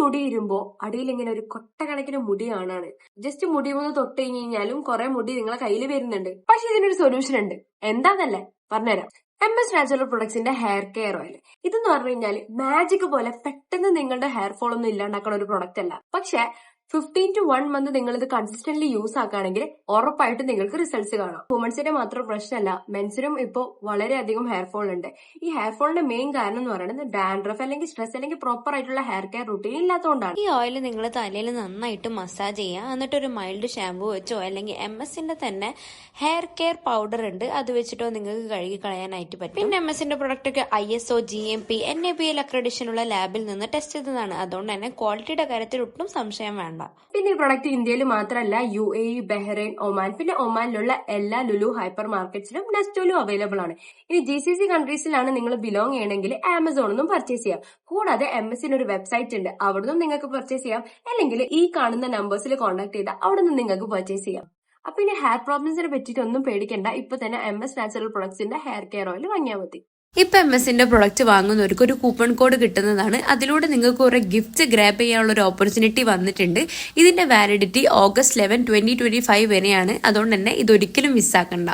മുടി ഇരുമ്പോ അടിയിൽ ഇങ്ങനെ ഒരു കൊട്ടക്കണക്കിന് മുടി കാണാണ്. ജസ്റ്റ് മുടി ഒന്ന് തൊട്ട് കഴിഞ്ഞാലും കുറെ മുടി നിങ്ങളെ കയ്യിൽ വരുന്നുണ്ട്. പക്ഷെ ഇതിനൊരു സൊല്യൂഷൻ ഉണ്ട്. എന്താന്നല്ലേ പറഞ്ഞുതരാം. MS നാച്ചുറൽ പ്രൊഡക്ട്സിന്റെ ഹെയർ കെയർ ഓയിൽ. ഇതെന്ന് പറഞ്ഞു കഴിഞ്ഞാൽ മാജിക് പോലെ പെട്ടെന്ന് നിങ്ങളുടെ ഹെയർ ഫോൾ ഒന്നും ഇല്ലാണ്ടാക്കുന്ന ഒരു പ്രൊഡക്റ്റ് അല്ല. പക്ഷെ 15 to 1 month നിങ്ങൾ ഇത് കൺസിസ്റ്റന്റ്ലി യൂസ് ആക്കുകയാണെങ്കിൽ ഉറപ്പായിട്ടും നിങ്ങൾക്ക് റിസൾട്ട്സ് കാണാം. വുമൻസിന്റെ മാത്രം പ്രശ്നമല്ല, മെൻസിനും ഇപ്പോൾ വളരെയധികം ഹെയർ ഫോൾ ഉണ്ട്. ഈ ഹെയർ ഫോളിന്റെ മെയിൻ കാരണം എന്ന് പറയുന്നത് ഡാൻഡ്രഫ് അല്ലെങ്കിൽ സ്ട്രെസ് അല്ലെങ്കിൽ പ്രോപ്പർ ആയിട്ടുള്ള ഹെയർ കെയർ റൂട്ടീൻ ഇല്ലാത്തതുകൊണ്ടാണ്. ഈ ഓയിൽ നിങ്ങൾ തലയിൽ നന്നായിട്ട് മസാജ് ചെയ്യുക. എന്നിട്ട് ഒരു മൈൽഡ് ഷാമ്പു വെച്ചോ അല്ലെങ്കിൽ MS-ന്റെ തന്നെ ഹെയർ കെയർ പൗഡർ ഉണ്ട്, അത് വെച്ചിട്ടോ നിങ്ങൾക്ക് കഴുകി കളയാനായിട്ട് പറ്റും. പിന്നെ MS-ന്റെ പ്രൊഡക്റ്റ് ഒക്കെ ISO GMP NABL അക്രഡിഷൻ ഉള്ള ലാബിൽ നിന്ന് ടെസ്റ്റ് ചെയ്തതാണ്. അതുകൊണ്ട് തന്നെ ക്വാളിറ്റിയുടെ കാര്യത്തിൽ ഒട്ടും സംശയം വേണ്ട. പിന്നെ ഈ പ്രൊഡക്റ്റ് ഇന്ത്യയിൽ മാത്രമല്ല, UAE, ബഹ്റൈൻ, ഒമാൻ, പിന്നെ ഒമാനിലുള്ള എല്ലാ ലുലു ഹൈപ്പർ മാർക്കറ്റ്സിലും നെസ്റ്റോയിലും അവൈലബിൾ ആണ്. ഇനി GCC കൺട്രീസിലാണ് നിങ്ങൾ ബിലോങ് ചെയ്യണമെങ്കിൽ ആമസോണിൽ നിന്നും പർച്ചേസ് ചെയ്യാം. കൂടാതെ MS-ന് ഒരു വെബ്സൈറ്റ് ഉണ്ട്, അവിടെ നിന്നും നിങ്ങൾക്ക് പർച്ചേസ് ചെയ്യാം. അല്ലെങ്കിൽ ഈ കാണുന്ന നമ്പേഴ്സിൽ കോൺടാക്ട് ചെയ്താൽ അവിടെ നിന്ന് നിങ്ങൾക്ക് പർച്ചേസ് ചെയ്യാം. അപ്പൊ ഇനി ഹെയർ പ്രോബ്ലംസിനെ പറ്റിയിട്ട് ഒന്നും പേടിക്കണ്ട. ഇപ്പൊ തന്നെ MS നാച്ചുറൽ പ്രൊഡക്ട്സിന്റെ ഹെയർ കെയർ ഓയിൽ വാങ്ങിയാൽ മതി. ഇപ്പൊ MS-ന്റെ പ്രൊഡക്റ്റ് വാങ്ങുന്നവർക്ക് ഒരു കൂപ്പൺ കോഡ് കിട്ടുന്നതാണ്. അതിലൂടെ നിങ്ങൾക്ക് കുറെ ഗിഫ്റ്റ്സ് ഗ്രാബ് ചെയ്യാനുള്ള ഒരു ഓപ്പർച്യൂണിറ്റി വന്നിട്ടുണ്ട്. ഇതിന്റെ വാലിഡിറ്റി August 11, 2025 വരെയാണ്. അതുകൊണ്ട് തന്നെ ഇതൊരിക്കലും മിസ്സാക്കണ്ട.